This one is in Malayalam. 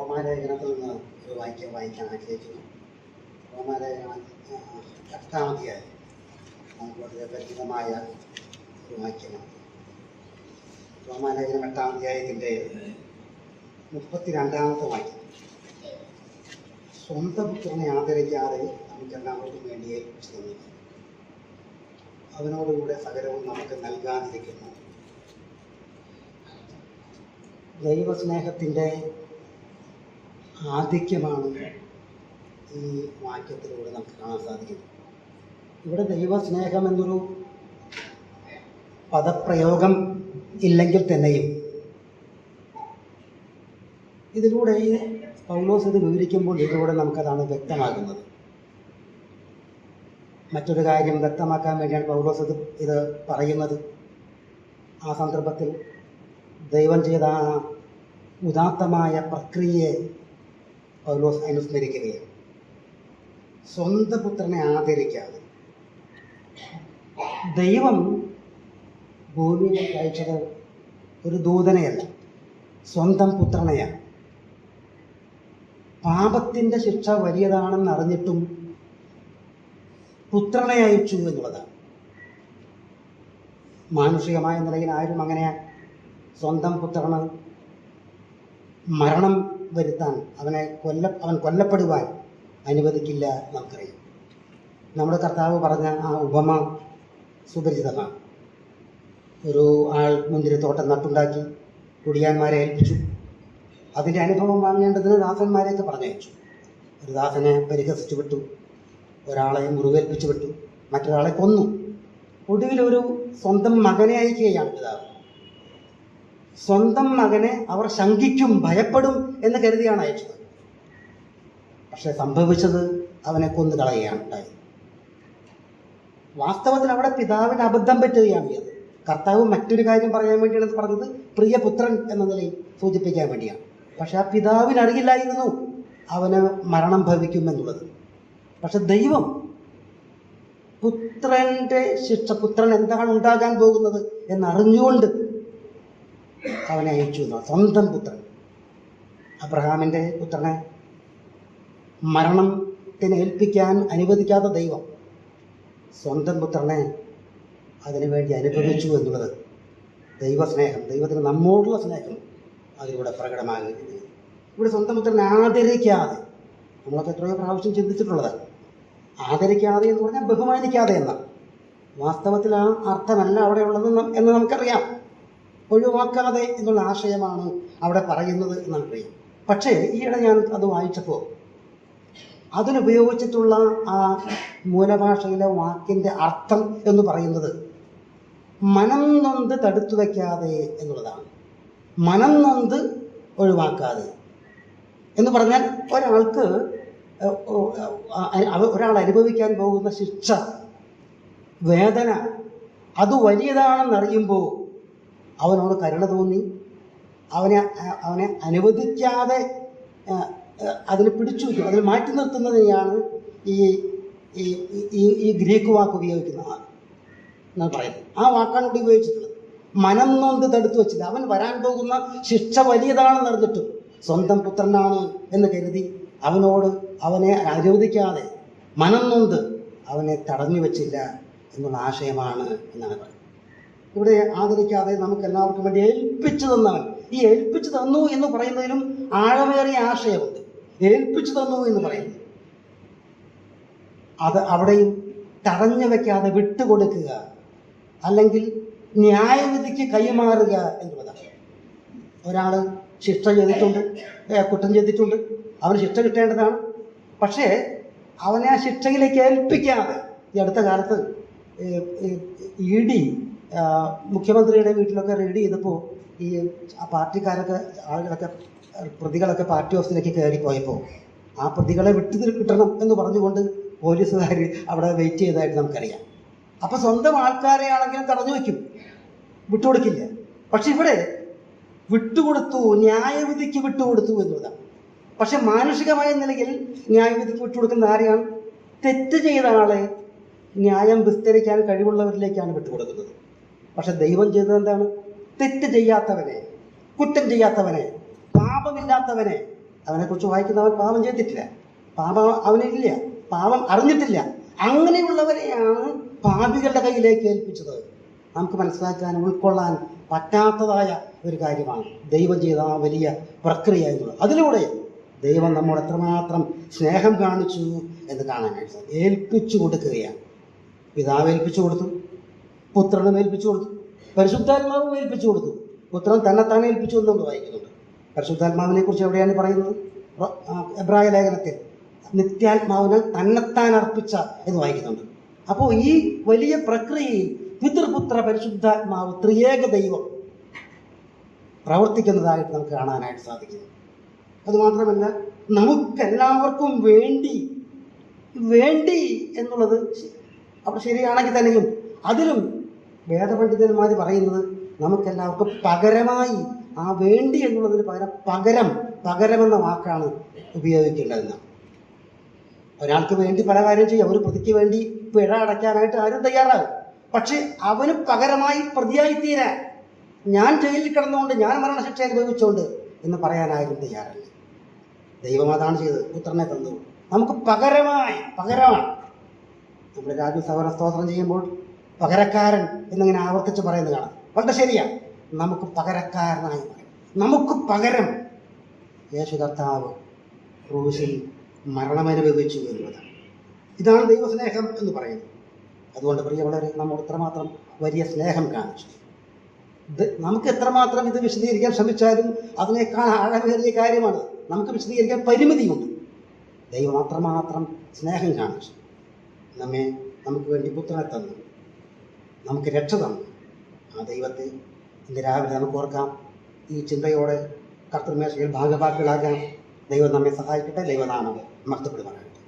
റോമാലേഖനത്തിൽ നിന്ന് ഒരു വാക്യം വായിക്കാൻ ആഗ്രഹിക്കുന്നു. റോമാലേഖനം 8-ാം അധ്യായം നമുക്ക് വളരെ പരിചിതമായ ഒരു വാക്യമാണ്. റോമാലേഖനം 8-ാം അധ്യായത്തിൻ്റെ 32-ാമത്തെ വാക്യം. സ്വന്തം പുത്രനെ ആദരിക്കാതെ നമുക്കെല്ലാവർക്കും വേണ്ടി ഏൽപ്പിച്ചു തന്നു, അവനോടുകൂടെ സകലവും നമുക്ക് നൽകാതിരിക്കുന്നു. ദൈവസ്നേഹത്തിൻ്റെ ആധിക്യമാണ് ഈ വാക്യത്തിലൂടെ നമുക്ക് കാണാൻ സാധിക്കുന്നത്. ഇവിടെ ദൈവസ്നേഹം എന്നൊരു പദപ്രയോഗം ഇല്ലെങ്കിൽ തന്നെയും ഇതിലൂടെ പൗലോസ് ഇത് വിവരിക്കുമ്പോൾ ഇതിലൂടെ നമുക്കതാണ് വ്യക്തമാകുന്നത്. മറ്റൊരു കാര്യം വ്യക്തമാക്കാൻ വേണ്ടിയാണ് പൗലോസ് ഇത് പറയുന്നത്. ആ സന്ദർഭത്തിൽ ദൈവം ചെയ്ത ആ ഉദാത്തമായ പ്രക്രിയയെ പൗലോസ് അനുസ്മരിക്കുകയാണ്. സ്വന്തം പുത്രനെ ആദരിക്കാതെ ദൈവം ഭൂമിയിലേക്ക് അയച്ചത് ഒരു ദൂതനെയല്ല, സ്വന്തം പുത്രനെയാണ്. പാപത്തിൻ്റെ ശിക്ഷ വലിയതാണെന്ന് അറിഞ്ഞിട്ടും പുത്രനെ അയച്ചു എന്നുള്ളതാണ്. മാനുഷികമായ നിലയിൽ ആരും അങ്ങനെ സ്വന്തം പുത്രന് മരണം വരുത്താൻ അവൻ കൊല്ലപ്പെടുവാൻ അനുവദിക്കില്ല. നമുക്കറിയാം, നമ്മുടെ കർത്താവ് പറഞ്ഞ ആ ഉപമ സുപരിചിതമാണ്. ഒരു ആൾ മുന്തിരിത്തോട്ടം നട്ടുണ്ടാക്കി കുടിയാന്മാരെ ഏൽപ്പിച്ചു. അതിൻ്റെ അനുഭവം വാങ്ങേണ്ടതിന് ദാസന്മാരെയൊക്കെ പറഞ്ഞയച്ചു. ഒരു ദാസനെ പരിഹസിച്ചു വിട്ടു, ഒരാളെ മുറിവേൽപ്പിച്ചു വിട്ടു, മറ്റൊരാളെ കൊന്നു. ഒടുവിലൊരു സ്വന്തം മകനെ അയക്കുകയാണ് പിതാവ്. സ്വന്തം മകനെ അവർ ശങ്കിക്കും, ഭയപ്പെടും എന്ന് കരുതിയാണ് അയച്ചത്. പക്ഷെ സംഭവിച്ചത് അവനെ കൊന്നു കളയുകയാണ് ഉണ്ടായത്. വാസ്തവത്തിൽ അവിടെ പിതാവിന് അബദ്ധം പറ്റുകയാണ് ചെയ്തത്. കർത്താവ് മറ്റൊരു കാര്യം പറയാൻ വേണ്ടിയാണ് പറഞ്ഞത്, പ്രിയപുത്രൻ എന്ന നിലയിൽ സൂചിപ്പിക്കാൻ വേണ്ടിയാണ്. പക്ഷെ ആ പിതാവിനറിയില്ലായിരുന്നു അവന് മരണം ഭവിക്കുമെന്നുള്ളത്. പക്ഷെ ദൈവം പുത്രൻ്റെ ശിക്ഷ, പുത്രൻ എന്താണ് ഉണ്ടാകാൻ പോകുന്നത് എന്നറിഞ്ഞുകൊണ്ട് അവനെ അയച്ചു എന്നാണ്. സ്വന്തം പുത്രൻ, അബ്രഹാമിൻ്റെ പുത്രനെ മരണത്തിന് ഏൽപ്പിക്കാൻ അനുവദിക്കാത്ത ദൈവം സ്വന്തം പുത്രനെ അതിനുവേണ്ടി അനുഭവിച്ചു എന്നുള്ളത് ദൈവസ്നേഹം, ദൈവത്തിന് നമ്മോടുള്ള സ്നേഹം അതിലൂടെ പ്രകടമാകുന്നത്. ഇവിടെ സ്വന്തം പുത്രനെ ആദരിക്കാതെ, നമ്മളൊക്കെ എത്രയോ പ്രാവശ്യം ചിന്തിച്ചിട്ടുള്ളതാണ്. ആദരിക്കാതെ എന്ന് പറഞ്ഞാൽ ബഹുമാനിക്കാതെ എന്നാണ്. വാസ്തവത്തിൽ ആ അർത്ഥമല്ല അവിടെ ഉള്ളത് എന്ന് നമുക്കറിയാം. ഒഴിവാക്കാതെ എന്നുള്ള ആശയമാണ് അവിടെ പറയുന്നത് എന്ന് നമുക്കറിയാം. പക്ഷേ ഈയിടെ ഞാൻ അത് വായിച്ചപ്പോൾ അതിനുപയോഗിച്ചിട്ടുള്ള ആ മൂലഭാഷയിലെ വാക്കിൻ്റെ അർത്ഥം എന്ന് പറയുന്നത് മനം നൊന്ത് തടുത്തു വയ്ക്കാതെ എന്നുള്ളതാണ്. മനം നൊന്ത് ഒഴിവാക്കാതെ എന്ന് പറഞ്ഞാൽ ഒരാൾ അനുഭവിക്കാൻ പോകുന്ന ശിക്ഷ, വേദന അത് വലിയതാണെന്നറിയുമ്പോൾ അവനോട് കരുണ തോന്നി അവനെ അനുവദിക്കാതെ അതിനെ പിടിച്ചു വയ്ക്കും, അതിൽ മാറ്റി നിർത്തുന്നതിനെയാണ് ഈ ഗ്രീക്ക് വാക്ക് ഉപയോഗിക്കുന്ന എന്നാണ് പറയുന്നത്. ആ വാക്കാണ് ഇവിടെ ഉപയോഗിച്ചിട്ടുള്ളത്. മനം നൊന്ത് തടുത്തു വച്ചില്ല. അവൻ വരാൻ പോകുന്ന ശിക്ഷ വലിയതാണെന്നറിഞ്ഞിട്ടും സ്വന്തം പുത്രനാണ് എന്ന് കരുതി അവനെ അനുവദിക്കാതെ മനം നൊന്ത് അവനെ തടഞ്ഞു വച്ചില്ല എന്നുള്ള ആശയമാണ് എന്നാണ് പറയുന്നത്. ഇവിടെ ആദരിക്കാതെ നമുക്ക് എല്ലാവർക്കും വേണ്ടി ഏൽപ്പിച്ചു തന്നവൻ. ഈ ഏൽപ്പിച്ചു തന്നു എന്ന് പറയുന്നതിലും ആഴമേറിയ ആശയമുണ്ട്. ഏൽപ്പിച്ചു തന്നു എന്ന് പറയുന്നത് അത് അവിടെയും തടഞ്ഞു വയ്ക്കാതെ വിട്ടുകൊടുക്കുക, അല്ലെങ്കിൽ ന്യായവിധിക്ക് കൈമാറുക എന്നുള്ളതാണ്. ഒരാൾ ശിക്ഷ ചെയ്തിട്ടുണ്ട്, കുറ്റം ചെയ്തിട്ടുണ്ട്, അവന് ശിക്ഷ കിട്ടേണ്ടതാണ്. പക്ഷേ അവനെ ആ ശിക്ഷയിലേക്ക് ഏൽപ്പിക്കാതെ, ഈ അടുത്ത കാലത്ത് ED മുഖ്യമന്ത്രിയുടെ വീട്ടിലൊക്കെ റെയ്ഡ് ചെയ്തപ്പോൾ ഈ പാർട്ടിക്കാരൊക്കെ പ്രതികളൊക്കെ പാർട്ടി ഓഫീസിലേക്ക് കയറിപ്പോയപ്പോൾ ആ പ്രതികളെ കിട്ടണം എന്ന് പറഞ്ഞുകൊണ്ട് പോലീസുകാർ അവിടെ വെയിറ്റ് ചെയ്തതായിട്ട് നമുക്കറിയാം. അപ്പോൾ സ്വന്തം ആൾക്കാരെയാണെങ്കിലും തടഞ്ഞു വയ്ക്കും, വിട്ടുകൊടുക്കില്ല. പക്ഷെ ഇവിടെ വിട്ടുകൊടുത്തു, ന്യായവിധിക്ക് വിട്ടുകൊടുത്തു എന്നുള്ളതാണ്. പക്ഷെ മാനുഷികമായ നിലയിൽ ന്യായവിധിക്ക് വിട്ടുകൊടുക്കുന്ന ആരെയാണ്? തെറ്റ് ചെയ്ത ആളെ ന്യായം വിസ്തരിക്കാൻ കഴിവുള്ളവരിലേക്കാണ് വിട്ടുകൊടുക്കുന്നത്. പക്ഷെ ദൈവം ചെയ്തത് എന്താണ്? തെറ്റ് ചെയ്യാത്തവനെ, കുറ്റം ചെയ്യാത്തവനെ, പാപമില്ലാത്തവനെ അവനെക്കുറിച്ച് വായിക്കുന്നവൻ പാപം ചെയ്തിട്ടില്ല, പാപം അവനില്ല, പാപം അറിഞ്ഞിട്ടില്ല. അങ്ങനെയുള്ളവരെയാണ് പാപികളുടെ കയ്യിലേക്ക് ഏൽപ്പിച്ചത്. നമുക്ക് മനസ്സിലാക്കാൻ ഉൾക്കൊള്ളാൻ പറ്റാത്തതായ ഒരു കാര്യമാണ് ദൈവം ചെയ്ത ആ വലിയ പ്രക്രിയ എന്നുള്ളത്. അതിലൂടെ ദൈവം നമ്മോട് എത്രമാത്രം സ്നേഹം കാണിച്ചു എന്ന് കാണാനായിട്ട് സാധിക്കും. ഏൽപ്പിച്ചു കൊടുക്കുകയാണ്. പിതാവ് ഏൽപ്പിച്ചു കൊടുത്തു, പുത്രനും ഏൽപ്പിച്ചു കൊടുത്തു, പരിശുദ്ധാത്മാവും ഏൽപ്പിച്ചു കൊടുത്തു. പുത്രൻ തന്നെത്താനെ ഏൽപ്പിച്ചു എന്ന് നമ്മൾ വായിക്കുന്നുണ്ട്. പരിശുദ്ധാത്മാവിനെ കുറിച്ച് എവിടെയാണ് പറയുന്നത്? എബ്രായ ലേഖനത്തിൽ നിത്യാത്മാവിനെ തന്നെത്താൻ അർപ്പിച്ച എന്ന് വായിക്കുന്നുണ്ട്. അപ്പോൾ ഈ വലിയ പ്രക്രിയയിൽ പിതൃപുത്ര പരിശുദ്ധാത്മാവ് ത്രിയേക ദൈവം പ്രവർത്തിക്കുന്നതായിട്ട് നമുക്ക് കാണാനായിട്ട് സാധിക്കുന്നു. അതുമാത്രമല്ല, നമുക്കെല്ലാവർക്കും വേണ്ടി എന്നുള്ളത് അവിടെ ശരിയാണെങ്കിൽ തന്നെയും അതിലും വേദപണ്ഡിതന്മാർ പറയുന്നത് നമുക്കെല്ലാവർക്കും പകരമായി ആ വേണ്ടി എന്നുള്ളതിന് പകരം എന്ന വാക്കാണ് ഉപയോഗിക്കേണ്ടതെന്ന്. ഒരാൾക്ക് വേണ്ടി പല കാര്യം ചെയ്യാം. ഒരു പ്രതിക്ക് വേണ്ടി പിഴ അടയ്ക്കാനായിട്ട് ആരും തയ്യാറാകും. പക്ഷെ അവന് പകരമായി പ്രതിയായി തീരാൻ, ഞാൻ ജയിലിൽ കിടന്നുകൊണ്ട്, ഞാൻ മരണശിക്ഷ അനുഭവിച്ചുകൊണ്ട് എന്ന് പറയാനാരും തയ്യാറല്ല. ദൈവം അതാണ് ചെയ്തത്, പുത്രനെ തന്നു. നമുക്ക് പകരമാണ്. നമ്മുടെ രാജു സഹോദരൻ സ്തോത്രം ചെയ്യുമ്പോൾ പകരക്കാരൻ എന്നിങ്ങനെ ആവർത്തിച്ച് പറയുന്നത് കാണാം. വളരെ ശരിയാണ്. നമുക്ക് പകരക്കാരനായി പറയും. നമുക്ക് പകരം യേശു കർത്താവ് ക്രൂശിൽ മരണമനുഭവിച്ചു എന്നുള്ളതാണ്. ഇതാണ് ദൈവസ്നേഹം എന്ന് പറയുന്നത്. അതുകൊണ്ട് പ്രിയമുള്ളവരെ, നമ്മോട് ഇത്രമാത്രം വലിയ സ്നേഹം കാണിച്ചു. നമുക്ക് എത്രമാത്രം ഇത് വിശദീകരിക്കാൻ ശ്രമിച്ചാലും അതിനേക്കാൾ ആഴമേറിയ കാര്യമാണ്. നമുക്ക് വിശദീകരിക്കാൻ പരിമിതിയുണ്ട്. ദൈവം അത്രമാത്രം സ്നേഹം കാണിച്ചു. നമുക്ക് വേണ്ടി പുത്രനെ തന്നു, നമുക്ക് രക്ഷ തന്നു. ആ ദൈവത്തെ ഇന്ന് രാവിലെ നമുക്ക് ഓർക്കാം. ഈ ചിന്തയോടെ കർത്തൃമേശയിൽ ഭാഗഭാക്കുകളാകാം. ദൈവം നമ്മെ സഹായിക്കട്ടെ. ദൈവനാമം മഹത്വപ്പെടുവാനാകട്ടെ.